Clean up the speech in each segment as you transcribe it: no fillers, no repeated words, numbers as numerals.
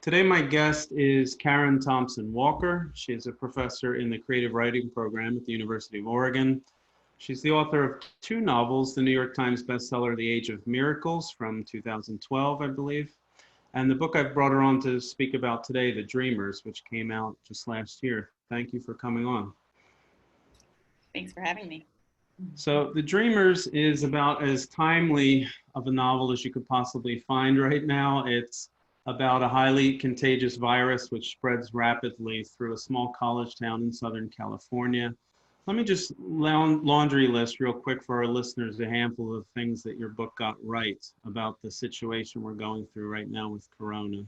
Today, my guest is Karen Thompson Walker. She is a professor in the creative writing program at the University of Oregon. She's the author of two novels, the New York Times bestseller, The Age of Miracles from 2012, I believe, and the book I've brought her on to speak about today, The Dreamers, which came out just last year. Thank you for coming on. Thanks for having me. So The Dreamers is about as timely of a novel as you could possibly find right now. It's about a highly contagious virus which spreads rapidly through a small college town in Southern California. Let me just laundry list real quick for our listeners a handful of things that your book got right about the situation we're going through right now with Corona.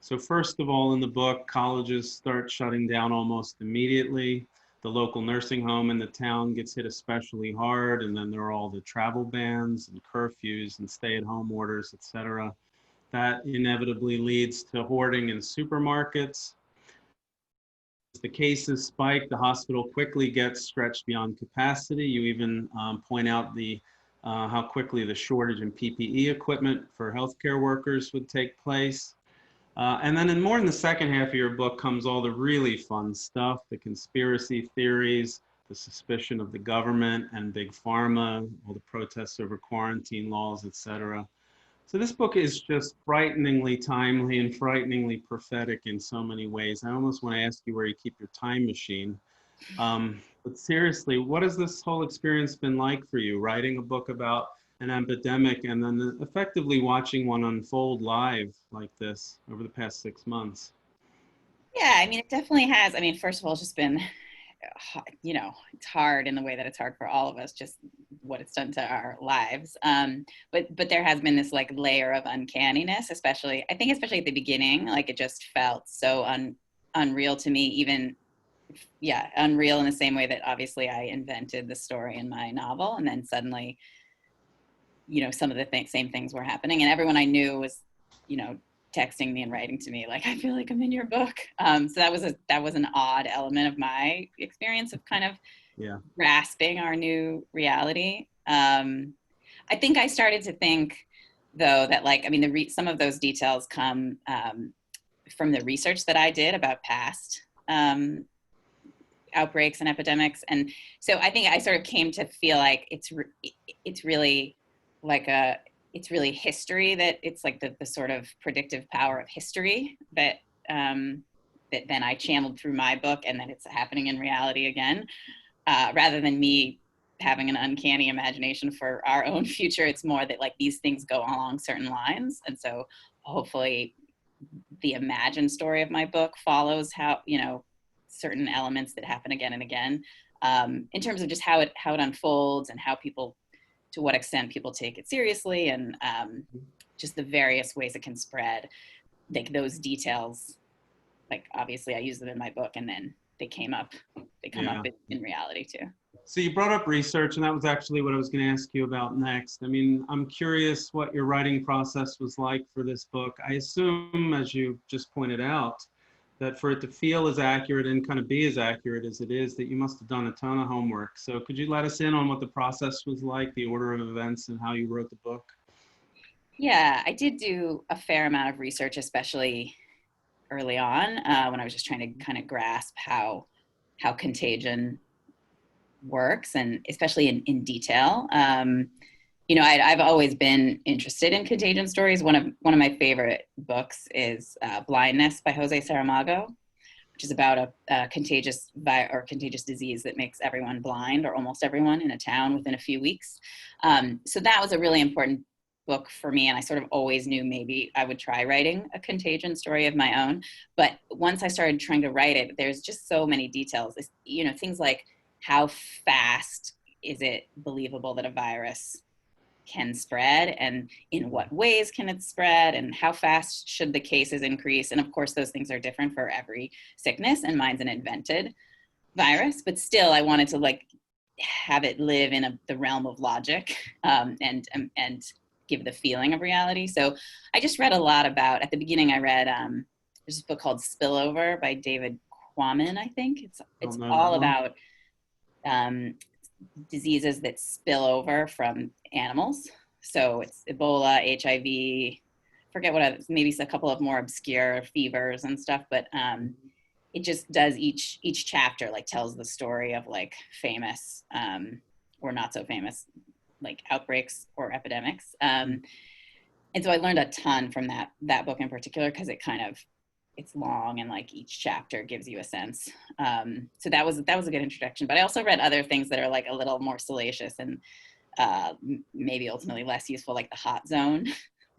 So first of all, in the book, colleges start shutting down almost immediately. The local nursing home in the town gets hit especially hard, and then there are all the travel bans and curfews and stay-at-home orders, etc. That inevitably leads to hoarding in supermarkets. As the cases spike, the hospital quickly gets stretched beyond capacity. You even point out how quickly the shortage in PPE equipment for healthcare workers would take place. And then more in the second half of your book comes all the really fun stuff, the conspiracy theories, the suspicion of the government and big pharma, all the protests over quarantine laws, etc. So this book is just frighteningly timely and frighteningly prophetic in so many ways. I almost want to ask you where you keep your time machine. But seriously, what has this whole experience been like for you, writing a book about an epidemic and then effectively watching one unfold live like this over the past 6 months? Yeah, I mean, it definitely has. I mean, first of all, it's just been, it's hard in the way that it's hard for all of us, just what it's done to our lives. But there has been this like layer of uncanniness, especially at the beginning. Like it just felt so unreal to me, even, yeah, unreal in the same way that obviously I invented the story in my novel, and then suddenly, some of the same things were happening, and everyone I knew was, texting me and writing to me like, I feel like I'm in your book. So that was an odd element of my experience of kind of grasping our new reality. I think I started to think, though, that some of those details come from the research that I did about past outbreaks and epidemics, and so I think I sort of came to feel like it's really it's really history, that it's like the sort of predictive power of history that that then I channeled through my book, and then it's happening in reality again, rather than me having an uncanny imagination for our own future. It's more that like these things go along certain lines, and so hopefully the imagined story of my book follows how certain elements that happen again and again, in terms of just how it unfolds and to what extent people take it seriously, and just the various ways it can spread. Like those details, like obviously I use them in my book, and then they come up in reality too. So you brought up research, and that was actually what I was going to ask you about next. I mean, I'm curious what your writing process was like for this book. I assume, as you just pointed out, that for it to feel as accurate and kind of be as accurate as it is, that you must have done a ton of homework. So could you let us in on what the process was like, the order of events, and how you wrote the book? Yeah, I did do a fair amount of research, especially early on, when I was just trying to kind of grasp how contagion works, and especially in detail. I've always been interested in contagion stories. One of my favorite books is Blindness by Jose Saramago, which is about a contagious disease that makes everyone blind, or almost everyone, in a town within a few weeks. So that was a really important book for me, and I sort of always knew maybe I would try writing a contagion story of my own. But once I started trying to write it, there's just so many details. Things like how fast is it believable that a virus can spread, and in what ways can it spread, and how fast should the cases increase? And of course, those things are different for every sickness, and mine's an invented virus, but still I wanted to have it live in the realm of logic, and give the feeling of reality. So I just read a lot about, at the beginning I read, there's a book called Spillover by David Quammen, I think. It's all about diseases that spill over from animals. So it's Ebola, HIV, forget what maybe a couple of more obscure fevers and stuff, but it just does each chapter like tells the story of like famous or not so famous like outbreaks or epidemics. And so I learned a ton from that book in particular, because it's long and like each chapter gives you a sense. So that was a good introduction. But I also read other things that are like a little more salacious and maybe ultimately less useful, like The Hot Zone.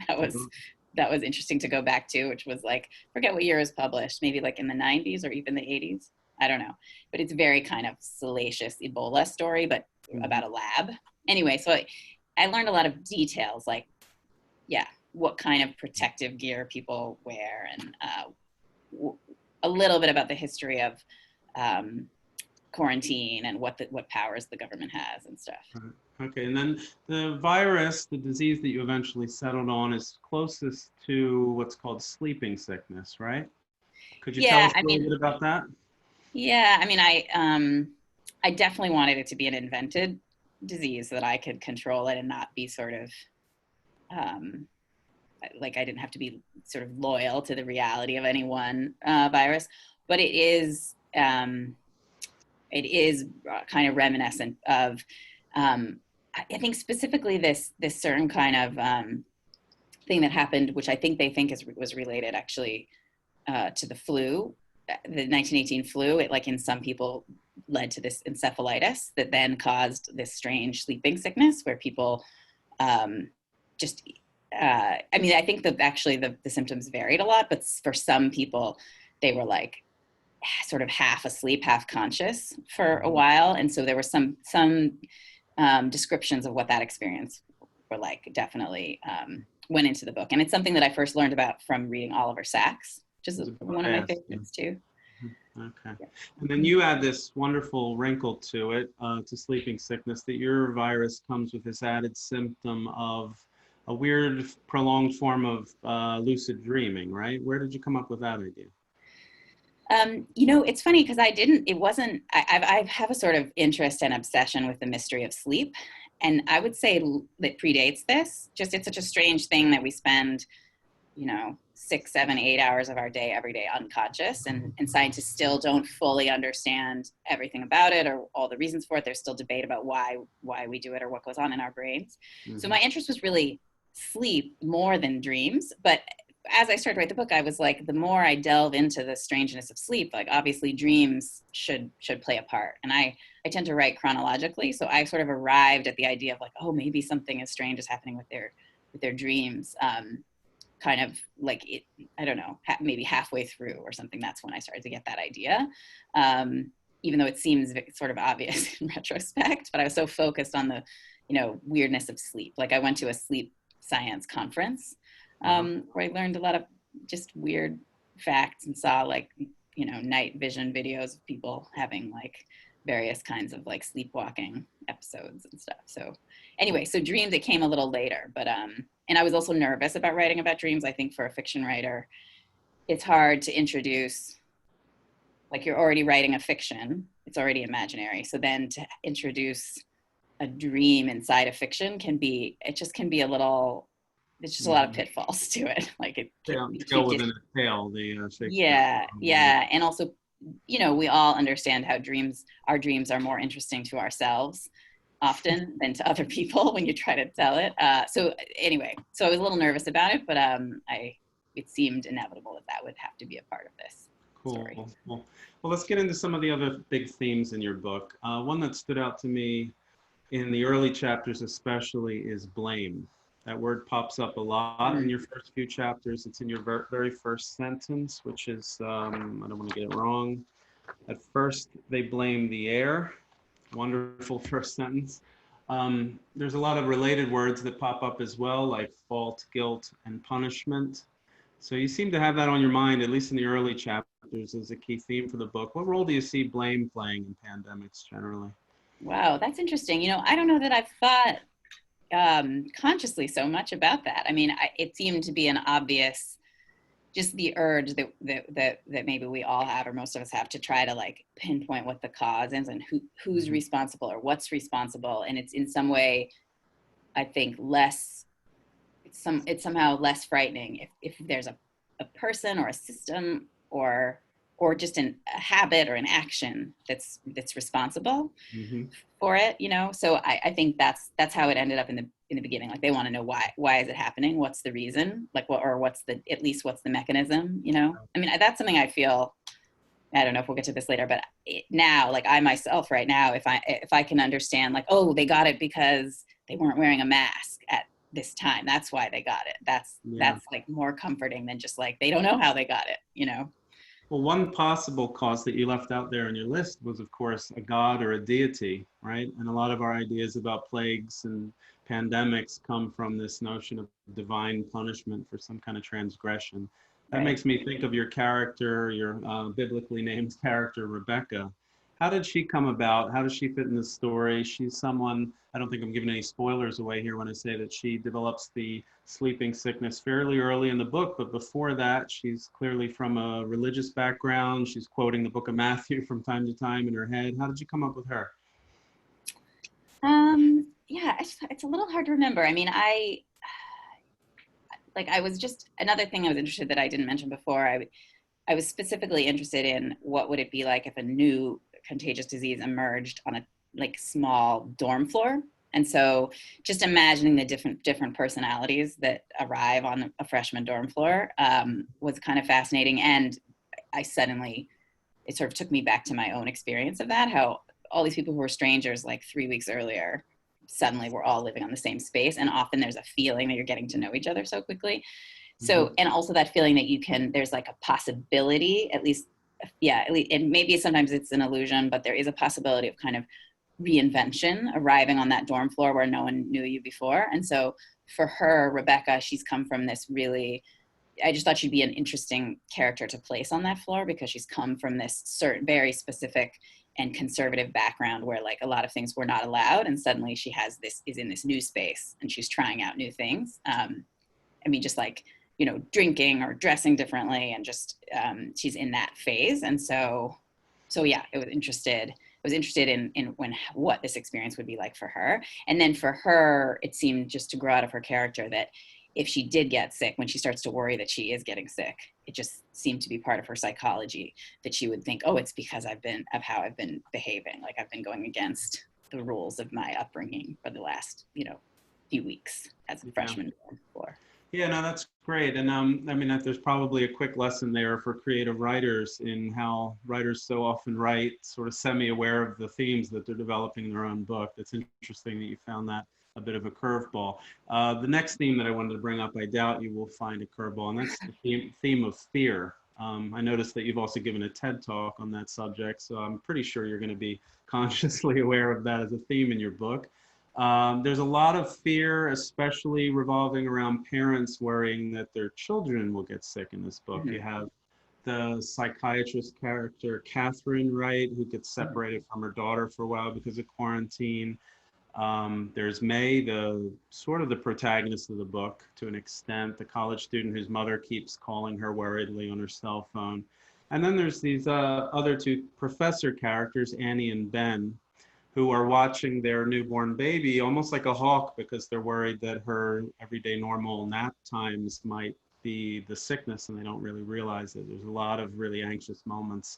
that was interesting to go back to, which was like, forget what year it was published, maybe like in the 90s or even the 80s. I don't know. But it's very kind of salacious Ebola story, but about a lab. Anyway, so I learned a lot of details, like, what kind of protective gear people wear, and a little bit about the history of quarantine and what powers the government has and stuff. Okay, and then the virus, the disease that you eventually settled on, is closest to what's called sleeping sickness, right? Could you tell us a little bit about that? Yeah, I mean, I definitely wanted it to be an invented disease so that I could control it and not be sort of like I didn't have to be sort of loyal to the reality of any one virus, but it is kind of reminiscent of, I think specifically this certain kind of thing that happened, which I think they think was related actually to the flu, the 1918 flu. It, like in some people, led to this encephalitis that then caused this strange sleeping sickness where people just I mean, I think that actually the symptoms varied a lot, but for some people, they were like sort of half asleep, half conscious for a while. And so there were some descriptions of what that experience were like, definitely went into the book. And it's something that I first learned about from reading Oliver Sacks, which is one of my favorites too. Okay. And then you add this wonderful wrinkle to it, to sleeping sickness, that your virus comes with this added symptom of a weird prolonged form of lucid dreaming, right? Where did you come up with that idea? It's funny because I have a sort of interest and obsession with the mystery of sleep. And I would say that predates this. Just, it's such a strange thing that we spend, 6, 7, 8 hours of our day every day unconscious, and scientists still don't fully understand everything about it or all the reasons for it. There's still debate about why we do it or what goes on in our brains. Mm-hmm. So my interest was really sleep more than dreams. But as I started to write the book, I was like, the more I delve into the strangeness of sleep, like obviously dreams should play a part. And I tend to write chronologically. So I sort of arrived at the idea of like, oh, maybe something as strange is happening with their dreams. Kind of like it, I don't know, maybe halfway through or something. That's when I started to get that idea. Even though it seems sort of obvious in retrospect, but I was so focused on the, weirdness of sleep. Like I went to a sleep science conference where I learned a lot of just weird facts and saw like, night vision videos of people having like various kinds of like sleepwalking episodes and stuff. So anyway, so dreams, it came a little later, but and I was also nervous about writing about dreams. I think for a fiction writer, it's hard to introduce, like you're already writing a fiction, it's already imaginary. So then to introduce a dream inside a fiction there's just a lot of pitfalls to it. Like it tail within a tail, yeah. And also, we all understand how our dreams are more interesting to ourselves often than to other people when you try to tell it. So anyway, so I was a little nervous about it, but it seemed inevitable that would have to be a part of this story. Cool. Well, let's get into some of the other big themes in your book. One that stood out to me in the early chapters especially is blame. That word pops up a lot in your first few chapters. It's in your very first sentence, which is, I don't want to get it wrong. At first, they blame the air. Wonderful first sentence. There's a lot of related words that pop up as well, like fault, guilt, and punishment. So you seem to have that on your mind, at least in the early chapters, as a key theme for the book. What role do you see blame playing in pandemics generally? Wow, that's interesting. I don't know that I've thought consciously so much about that. I mean, it seemed to be an obvious, just the urge that maybe we all have, or most of us have, to try to like pinpoint what the cause is and who's responsible or what's responsible. And it's in some way, I think, it's it's somehow less frightening if there's a person or a system or just a habit or an action that's responsible Hmm. for it, you know. So I think that's how it ended up in the beginning. Like they want to know why is it happening? What's the reason? Like what's the mechanism, you know? I mean, that's something I feel, I don't know if we'll get to this later, but now, like I myself right now, if I can understand like, oh, they got it because they weren't wearing a mask at this time. That's why they got it. Yeah. That's like more comforting than just like, they don't know how they got it, you know? Well, one possible cause that you left out there in your list was, of course, a god or a deity, right? And a lot of our ideas about plagues and pandemics come from this notion of divine punishment for some kind of transgression. That Right. makes me think of your character, your biblically named character, Rebecca. How did she come about? How does she fit in the story? She's someone, I don't think I'm giving any spoilers away here when I say that she develops the sleeping sickness fairly early in the book, but before that, she's clearly from a religious background. She's quoting the book of Matthew from time to time in her head. How did you come up with her? Yeah, it's a little hard to remember. I mean, I was just, another thing I was interested that I didn't mention before. I was specifically interested in what would it be like if a new contagious disease emerged on a like small dorm floor. And so just imagining the different personalities that arrive on a freshman dorm floor was kind of fascinating. And it sort of took me back to my own experience of that, how all these people who were strangers like 3 weeks earlier, suddenly we're all living on the same space. And often there's a feeling that you're getting to know each other so quickly. Mhm. So, and also that feeling that there's like a possibility, at least, yeah, and maybe sometimes it's an illusion, but there is a possibility of kind of reinvention arriving on that dorm floor where no one knew you before. And so for her, Rebecca, she's come from this really, I just thought she'd be an interesting character to place on that floor because she's come from this certain very specific and conservative background where like a lot of things were not allowed. And suddenly she is in this new space and she's trying out new things. I mean, just like, you know, drinking or dressing differently and just she's in that phase. And so yeah, I was interested in what this experience would be like for her. And then for her, it seemed just to grow out of her character that if she did get sick, when she starts to worry that she is getting sick, it just seemed to be part of her psychology that she would think, oh, it's because of how I've been behaving. Like I've been going against the rules of my upbringing for the last, you know, few weeks as a Yeah. freshman before. Yeah, no, that's great. And I mean, there's probably a quick lesson there for creative writers in how writers so often write sort of semi-aware of the themes that they're developing in their own book. It's interesting that you found that a bit of a curveball. The next theme that I wanted to bring up, I doubt you will find a curveball, and that's the theme of fear. I noticed that you've also given a TED talk on that subject, so I'm pretty sure you're going to be consciously aware of that as a theme in your book. There's a lot of fear, especially revolving around parents worrying that their children will get sick in this book. Mm-hmm. You have the psychiatrist character, Catherine, right, who gets separated from her daughter for a while because of quarantine. There's May, the sort of the protagonist of the book to an extent, the college student whose mother keeps calling her worriedly on her cell phone. And then there's these other two professor characters, Annie and Ben, who are watching their newborn baby almost like a hawk because they're worried that her everyday normal nap times might be the sickness and they don't really realize it. There's a lot of really anxious moments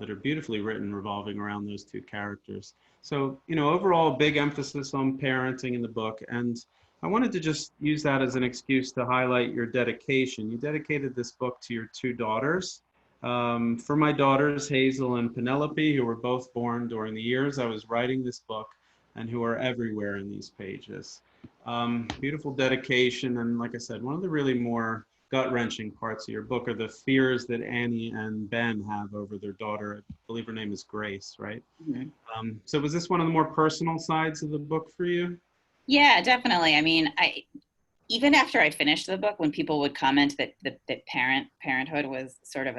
that are beautifully written revolving around those two characters. So, you know, overall, big emphasis on parenting in the book. And I wanted to just use that as an excuse to highlight your dedication. You dedicated this book to your two daughters. For my daughters, Hazel and Penelope, who were both born during the years I was writing this book and who are everywhere in these pages. Beautiful dedication. And like I said, one of the really more gut-wrenching parts of your book are the fears that Annie and Ben have over their daughter. I believe her name is Grace, right? Mm-hmm. So was this one of the more personal sides of the book for you? Yeah, definitely. I mean, I even after I finished the book, when people would comment that parenthood was sort of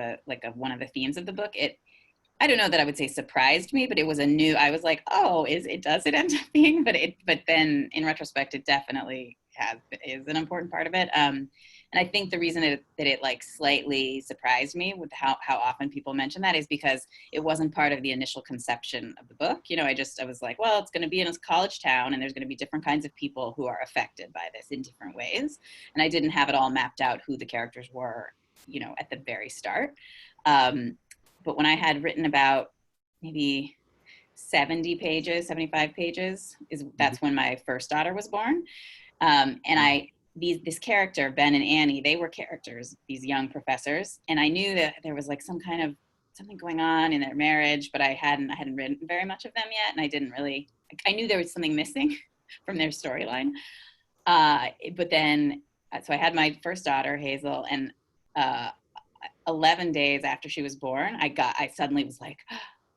one of the themes of the book, I don't know that I would say surprised me, but it was I was like, oh, does it end up being? But then in retrospect, it definitely is an important part of it. And And I think the reason that it like slightly surprised me with how often people mention that is because it wasn't part of the initial conception of the book. You know, I was like, well, it's going to be in a college town and there's going to be different kinds of people who are affected by this in different ways. And I didn't have it all mapped out who the characters were, you know, at the very start. But when I had written about maybe 70 pages, 75 pages, that's when my first daughter was born. And this character, Ben and Annie, they were characters, these young professors. And I knew that there was like something going on in their marriage, but I hadn't written very much of them yet. And I knew there was something missing from their storyline. But then, so I had my first daughter, Hazel, and 11 days after she was born, I suddenly was like,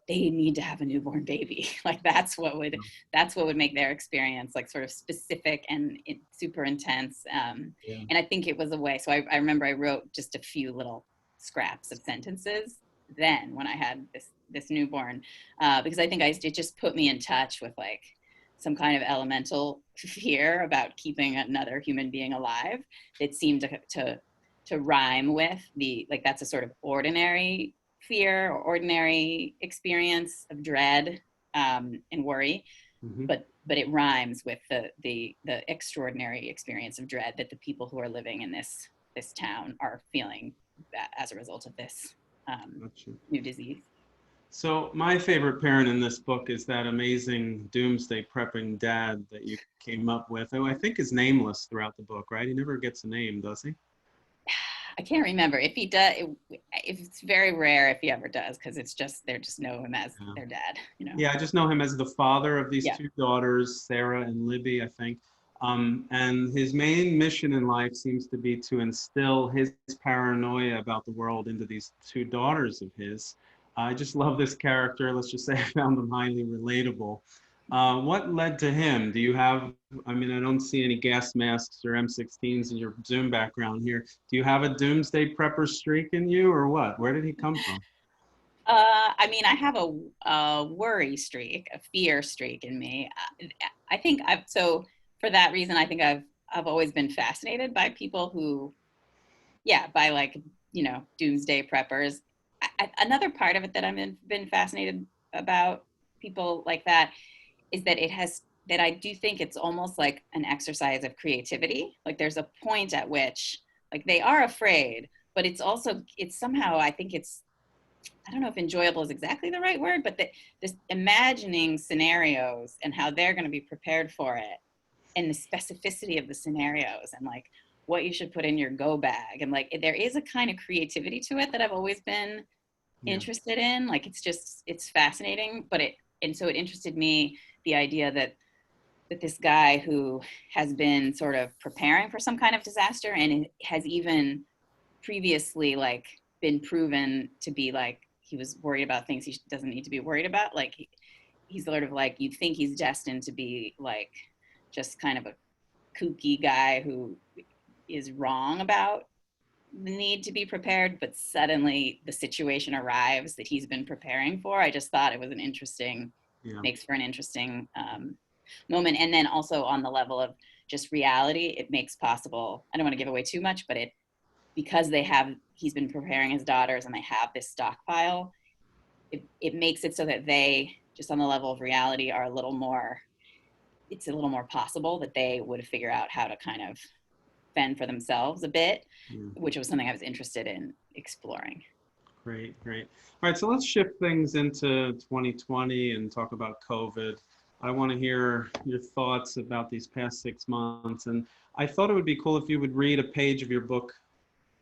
they need to have a newborn baby. Like that's what would make their experience like sort of specific and super intense. And I think it was a way. So I remember I wrote just a few little scraps of sentences then when I had this newborn, because I think it just put me in touch with like some kind of elemental fear about keeping another human being alive. That seemed to rhyme with that's a sort of ordinary fear or ordinary experience of dread and worry, but it rhymes with the extraordinary experience of dread that the people who are living in this town are feeling as a result of this new disease. So my favorite parent in this book is that amazing doomsday prepping dad that you came up with, who I think is nameless throughout the book, right? He never gets a name, does he? I can't remember if he does. It's very rare if he ever does, because they just know him as their dad. You know. Yeah, I just know him as the father of these two daughters, Sarah and Libby, I think. And his main mission in life seems to be to instill his paranoia about the world into these two daughters of his. I just love this character. Let's just say I found him highly relatable. What led to him? Do you have, I mean, I don't see any gas masks or M16s in your Zoom background here. Do you have a doomsday prepper streak in you or what? Where did he come from? I mean, I have a worry streak, a fear streak in me. I think so for that reason, I think I've always been fascinated by people who, by like, you know, doomsday preppers. Another part of it that I've been fascinated about people like that is that I do think it's almost like an exercise of creativity. Like there's a point at which like they are afraid, but it's somehow, I think I don't know if enjoyable is exactly the right word, but this imagining scenarios and how they're going to be prepared for it, and the specificity of the scenarios, and like what you should put in your go bag. And like, there is a kind of creativity to it that I've always been interested in. Like, it's fascinating, and so it interested me, the idea that this guy who has been sort of preparing for some kind of disaster and has even previously like been proven to be like, he was worried about things he doesn't need to be worried about. Like he's sort of like, you'd think he's destined to be like just kind of a kooky guy who is wrong about the need to be prepared, but suddenly the situation arrives that he's been preparing for. I just thought it was makes for an interesting moment. And then also on the level of just reality, it makes possible, I don't want to give away too much, but because he's been preparing his daughters and they have this stockpile, it makes it so that they, just on the level of reality, it's a little more possible that they would figure out how to kind of fend for themselves a bit, which was something I was interested in exploring. Great. All right, so let's shift things into 2020 and talk about COVID. I want to hear your thoughts about these past 6 months, and I thought it would be cool if you would read a page of your book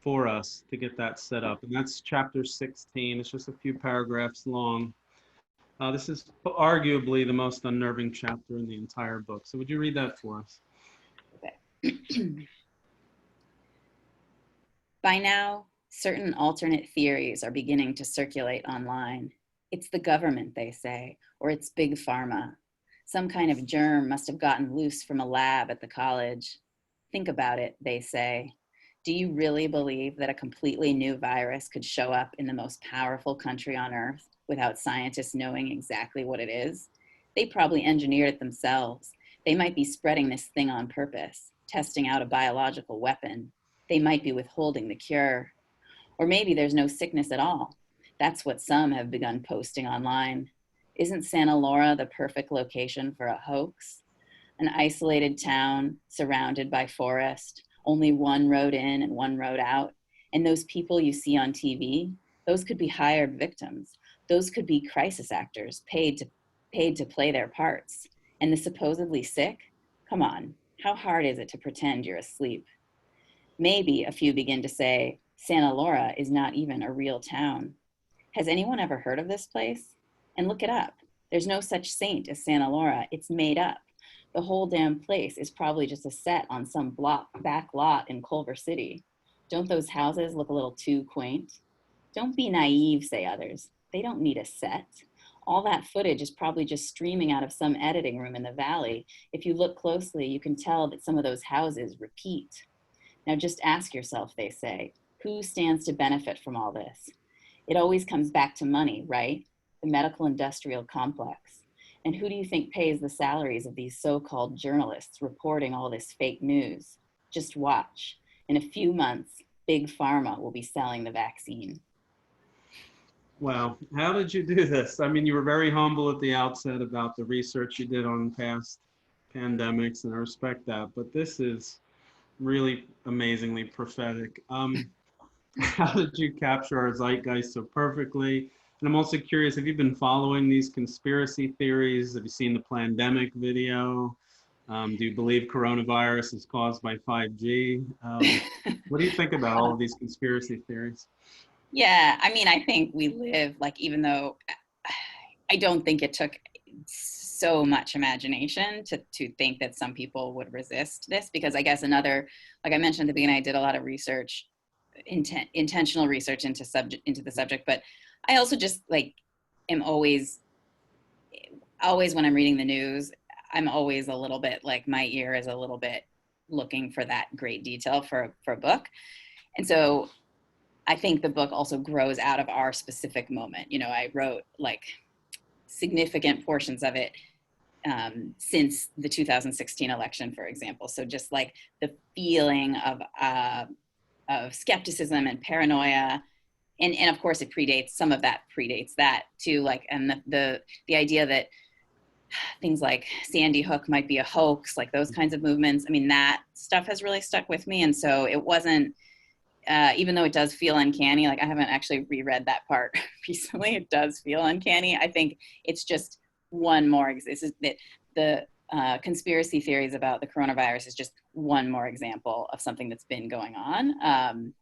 for us to get that set up, and that's chapter 16. It's just a few paragraphs long. This is arguably the most unnerving chapter in the entire book, so would you read that for us? Okay. By now, certain alternate theories are beginning to circulate online. It's the government, they say, or it's big pharma. Some kind of germ must have gotten loose from a lab at the college. Think about it, they say. Do you really believe that a completely new virus could show up in the most powerful country on earth without scientists knowing exactly what it is? They probably engineered it themselves. They might be spreading this thing on purpose, testing out a biological weapon. They might be withholding the cure. Or maybe there's no sickness at all. That's what some have begun posting online. Isn't Santa Laura the perfect location for a hoax? An isolated town surrounded by forest, only one road in and one road out. And those people you see on TV, those could be hired victims. Those could be crisis actors paid to play their parts. And the supposedly sick, come on, how hard is it to pretend you're asleep? Maybe a few begin to say, Santa Laura is not even a real town. Has anyone ever heard of this place? And look it up. There's no such saint as Santa Laura. It's made up. The whole damn place is probably just a set on some back lot in Culver City. Don't those houses look a little too quaint? Don't be naive, say others. They don't need a set. All that footage is probably just streaming out of some editing room in the valley. If you look closely, you can tell that some of those houses repeat. Now just ask yourself, they say, who stands to benefit from all this? It always comes back to money, right? The medical industrial complex. And who do you think pays the salaries of these so-called journalists reporting all this fake news? Just watch. In a few months, Big Pharma will be selling the vaccine. Wow. How did you do this? I mean, you were very humble at the outset about the research you did on past pandemics, and I respect that, but this is really amazingly prophetic. How did you capture our zeitgeist so perfectly? And I'm also curious, have you been following these conspiracy theories? Have you seen the pandemic video? Do you believe coronavirus is caused by 5G? What do you think about all of these conspiracy theories? Yeah, I mean, I think we live, like, even though I don't think it took so much imagination to think that some people would resist this, because I guess another, like I mentioned at the beginning, I did a lot of research, intentional research into the subject, but I also just like am always when I'm reading the news, I'm always a little bit like my ear is a little bit looking for that great detail for a book. And so I think the book also grows out of our specific moment. You know, I wrote like significant portions of it since the 2016 election, for example. So just like the feeling of skepticism and paranoia, and of course it predates, some of that predates that too, like, and the idea that things like Sandy Hook might be a hoax, like those kinds of movements. I mean, that stuff has really stuck with me. And so it wasn't, even though it does feel uncanny, like I haven't actually reread that part recently, it does feel uncanny. I think it's just one more, this is the conspiracy theories about the coronavirus is just one more example of something that's been going on,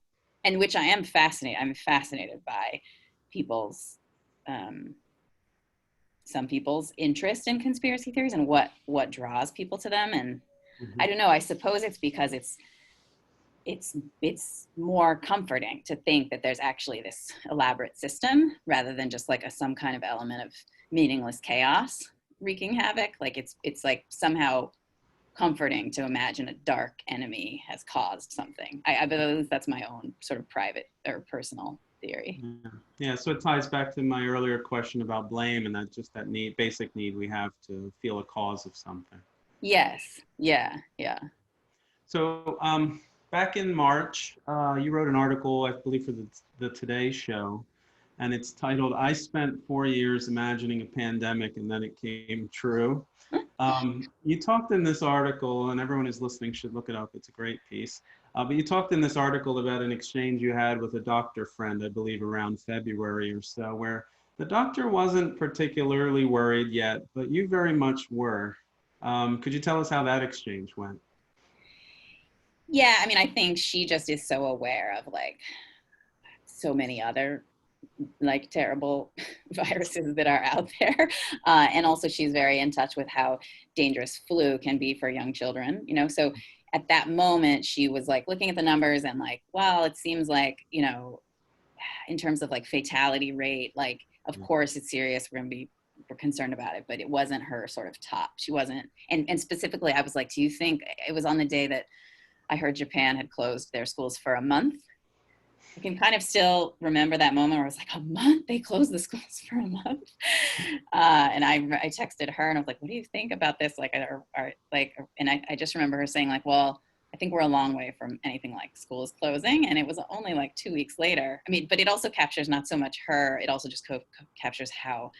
and which I am fascinated. I'm fascinated by people's, some people's interest in conspiracy theories and what draws people to them. And I don't know, I suppose it's because it's more comforting to think that there's actually this elaborate system rather than just like some kind of element of meaningless chaos wreaking havoc. Like it's like somehow comforting to imagine a dark enemy has caused something. I believe that's my own sort of private or personal theory. Yeah, so it ties back to my earlier question about blame and that basic need we have to feel a cause of something. Yes, yeah. So back in March, you wrote an article, I believe, for the Today Show, and it's titled, "I Spent 4 years Imagining a Pandemic and Then It Came True." You talked in this article, and everyone who's listening should look it up, it's a great piece, but you talked in this article about an exchange you had with a doctor friend, I believe around February or so, where the doctor wasn't particularly worried yet, but you very much were. Could you tell us how that exchange went? Yeah, I mean, I think she just is so aware of like so many other like terrible viruses that are out there. And also she's very in touch with how dangerous flu can be for young children, you know? So at that moment she was like looking at the numbers and like, well, it seems like, you know, in terms of like fatality rate, like, of course it's serious. We're concerned about it, but it wasn't her sort of top. She wasn't. And specifically, I was like, do you think, it was on the day that I heard Japan had closed their schools for a month. I can kind of still remember that moment where I was like, a month? They closed the schools for a month? And I texted her and I was like, what do you think about this? Like, and I just remember her saying like, well, I think we're a long way from anything like schools closing. And it was only like 2 weeks later. I mean, but it also captures not so much her, it also just captures how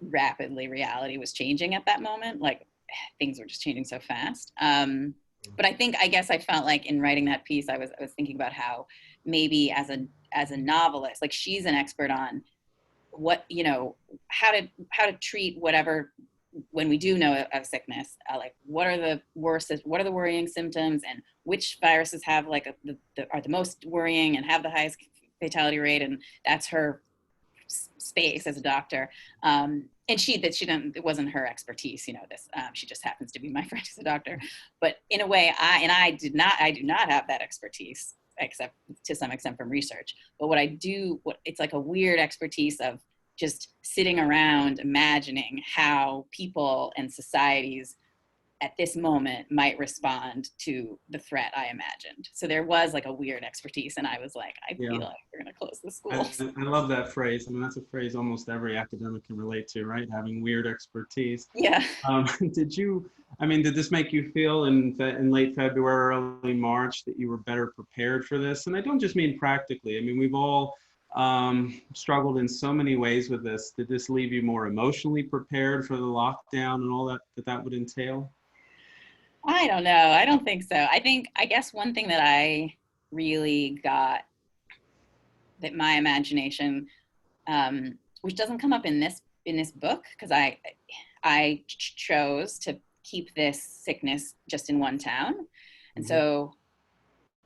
rapidly reality was changing at that moment. Like things were just changing so fast. But I guess I felt like in writing that piece, I was thinking about how maybe as a novelist, like she's an expert on what, you know, how to treat whatever, when we do know a sickness, like what are the worst, what are the worrying symptoms, and which viruses have like are the most worrying and have the highest fatality rate. And that's her space as a doctor. And it wasn't her expertise, you know, this, she just happens to be my friend who's a doctor. But in a way, I do not have that expertise, except to some extent from research. But it's like a weird expertise of just sitting around imagining how people and societies at this moment might respond to the threat I imagined. So there was like a weird expertise, and I was like, I feel like we're gonna close the schools. I love that phrase. I mean, that's a phrase almost every academic can relate to, right? Having weird expertise. Yeah. Did this make you feel in late February, early March that you were better prepared for this? And I don't just mean practically. I mean, we've all struggled in so many ways with this. Did this leave you more emotionally prepared for the lockdown and all that would entail? I don't know. I don't think so. I guess one thing that I really got, that my imagination, which doesn't come up in this book, because I chose to keep this sickness just in one town. And so,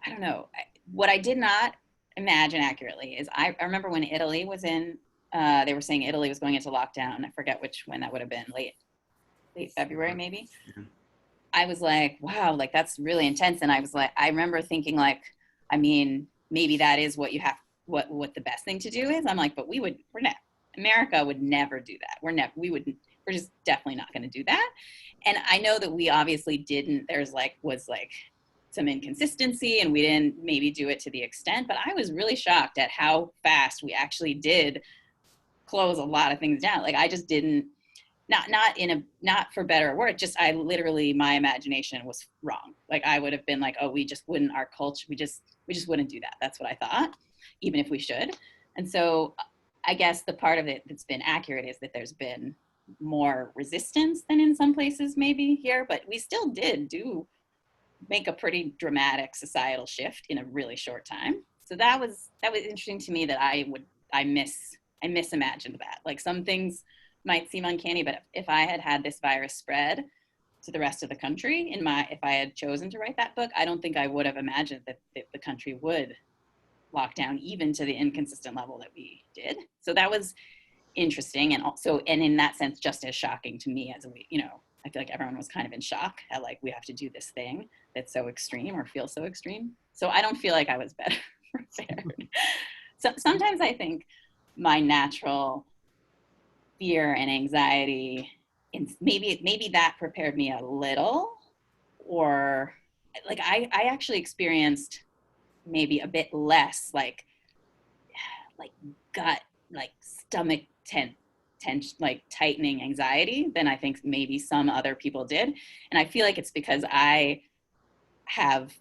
I don't know. What I did not imagine accurately is I remember when Italy was in, they were saying Italy was going into lockdown. I forget when that would have been, late February maybe. Yeah. I was like, wow, like that's really intense. And I remember thinking like, I mean, maybe that is what you have, what the best thing to do is. I'm like, but America would never do that. We're just definitely not going to do that. And I know that we obviously didn't, was some inconsistency and we didn't maybe do it to the extent, but I was really shocked at how fast we actually did close a lot of things down. Like I just didn't, not for better or worse, just my imagination was wrong. Like I would have been like, oh, we just wouldn't, our culture, we just wouldn't do that. That's what I thought, even if we should. And so I guess the part of it that's been accurate is that there's been more resistance than in some places maybe here, but we still did make a pretty dramatic societal shift in a really short time. So that was interesting to me, that I misimagined that. Like some things might seem uncanny, but if I had this virus spread to the rest of the country if I had chosen to write that book, I don't think I would have imagined that the country would lock down even to the inconsistent level that we did. So that was interesting. And in that sense, just as shocking to me as I feel like everyone was kind of in shock at like, we have to do this thing that's so extreme or feels so extreme. So I don't feel like I was better prepared. So sometimes I think my natural fear and anxiety, and maybe that prepared me a little, or like I actually experienced maybe a bit less like gut, like stomach tension, like tightening anxiety than I think maybe some other people did. And I feel like it's because I have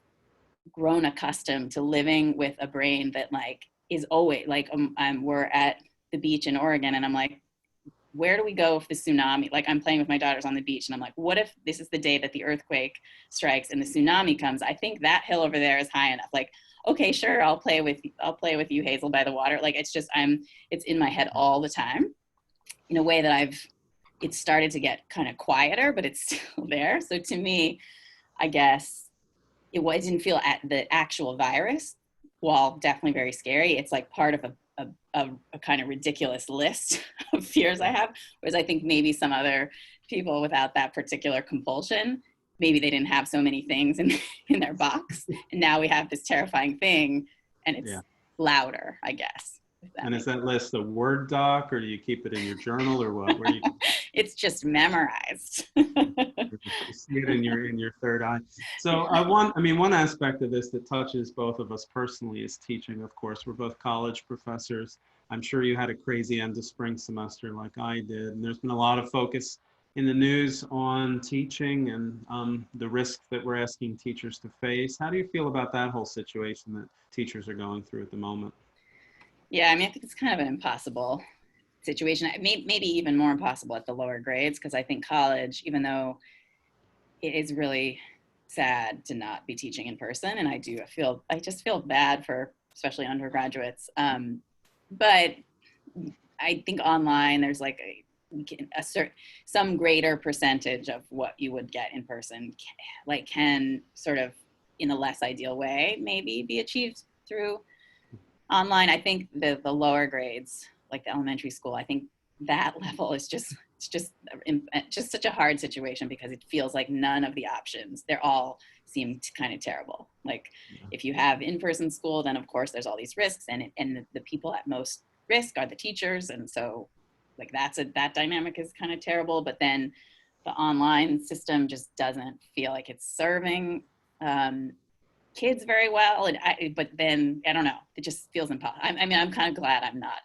grown accustomed to living with a brain that like is always like, we're at the beach in Oregon and I'm like, where do we go if the tsunami, like I'm playing with my daughters on the beach and I'm like, what if this is the day that the earthquake strikes and the tsunami comes? I think that hill over there is high enough. Like, okay, sure, I'll play with you, Hazel, by the water. Like, it's just, it's in my head all the time in a way that it started to get kind of quieter, but it's still there. So to me, I guess it didn't feel at the actual virus, while definitely very scary. It's like part of a kind of ridiculous list of fears I have. Whereas I think maybe some other people without that particular compulsion, maybe they didn't have so many things in their box. And now we have this terrifying thing and it's louder, I guess. And is that list a Word doc or do you keep it in your journal or what? It's just memorized. You see it in your third eye. So one aspect of this that touches both of us personally is teaching. Of course, we're both college professors. I'm sure you had a crazy end of spring semester like I did. And there's been a lot of focus in the news on teaching and the risks that we're asking teachers to face. How do you feel about that whole situation that teachers are going through at the moment? Yeah, I mean, I think it's kind of an impossible situation. Maybe even more impossible at the lower grades, because I think college, even though it is really sad to not be teaching in person, and I just feel bad for especially undergraduates. But I think online there's like some greater percentage of what you would get in person, like can sort of in a less ideal way maybe be achieved through online. I think the lower grades, like the elementary school, I think that level is just such a hard situation, because it feels like none of the options, they're all seem kind of terrible. Like if you have in-person school, then of course there's all these risks, and the people at most risk are the teachers, and so like that dynamic is kind of terrible. But then the online system just doesn't feel like it's serving kids very well, but then I don't know, it just feels impossible. I mean, I'm kind of glad I'm not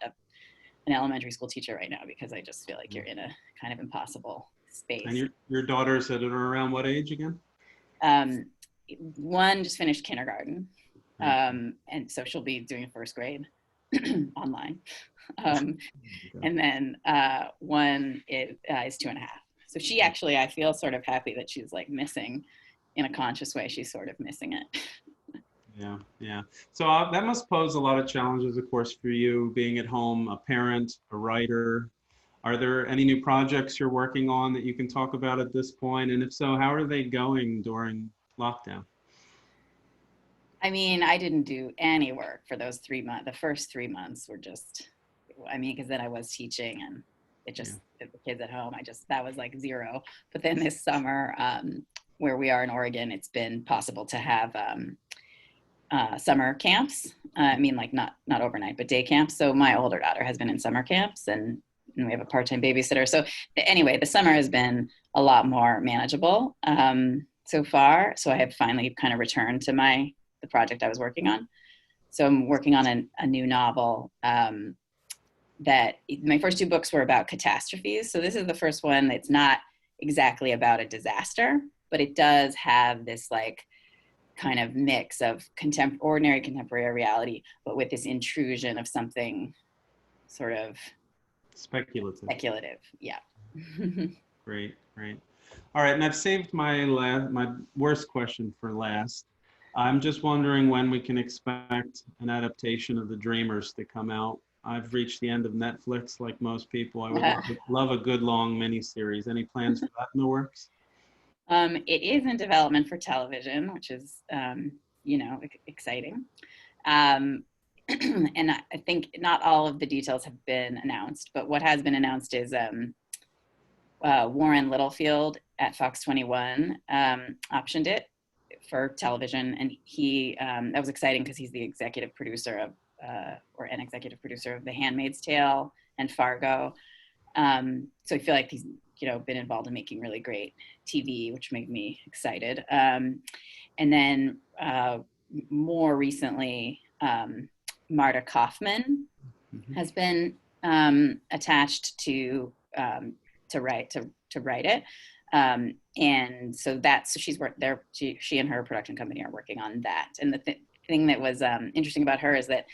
an elementary school teacher right now, because I just feel like you're in a kind of impossible space. And your daughters that are around what age again? One just finished kindergarten, and so she'll be doing first grade online. And then one is 2.5. So she actually, I feel sort of happy that she's like missing, in a conscious way, she's sort of missing it. Yeah, yeah. So that must pose a lot of challenges, of course, for you being at home, a parent, a writer. Are there any new projects you're working on that you can talk about at this point? And if so, how are they going during lockdown? I mean, I didn't do any work for those 3 months. The first 3 months were just, I mean, because then I was teaching, and it just, the kids at home, that was like zero. But then this summer, where we are in Oregon, it's been possible to have summer camps. I mean, like not overnight, but day camps. So my older daughter has been in summer camps, and we have a part-time babysitter. So anyway, the summer has been a lot more manageable so far. So I have finally kind of returned to the project I was working on. So I'm working on a new novel that my first 2 books were about catastrophes. So this is the first one that's not exactly about a disaster, but it does have this like kind of mix of ordinary contemporary reality, but with this intrusion of something sort of speculative. Yeah. Great, great. All right, and I've saved my worst question for last. I'm just wondering when we can expect an adaptation of The Dreamers to come out. I've reached the end of Netflix, like most people. I would love a good long miniseries. Any plans for that in the works? It is in development for television, which is, exciting. And I think not all of the details have been announced, but what has been announced is Warren Littlefield at Fox 21 optioned it for television, and that was exciting because he's the executive producer of an executive producer of The Handmaid's Tale and Fargo. So I feel like he's been involved in making really great TV, which made me excited. And then more recently, Marta Kaufman has been attached to write it. And so she's worked there. She and her production company are working on that. And the thing that was interesting about her is that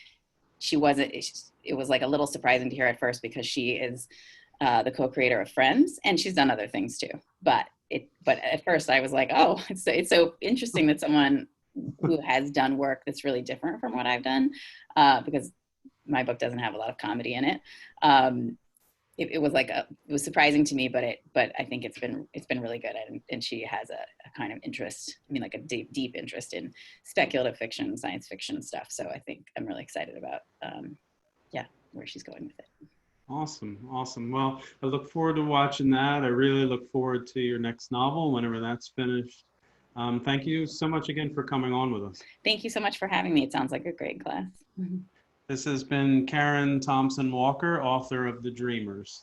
it was like a little surprising to hear at first, because she is the co-creator of Friends, and she's done other things too. But at first I was like, oh, it's so interesting that someone who has done work that's really different from what I've done, because my book doesn't have a lot of comedy in it. It was surprising to me, but I think it's been really good, and she has a kind of interest. I mean, like a deep interest in speculative fiction, science fiction stuff. So I think I'm really excited about where she's going with it. Awesome. Well, I look forward to watching that. I really look forward to your next novel whenever that's finished. Thank you so much again for coming on with us. Thank you so much for having me. It sounds like a great class. This has been Karen Thompson Walker, author of The Dreamers.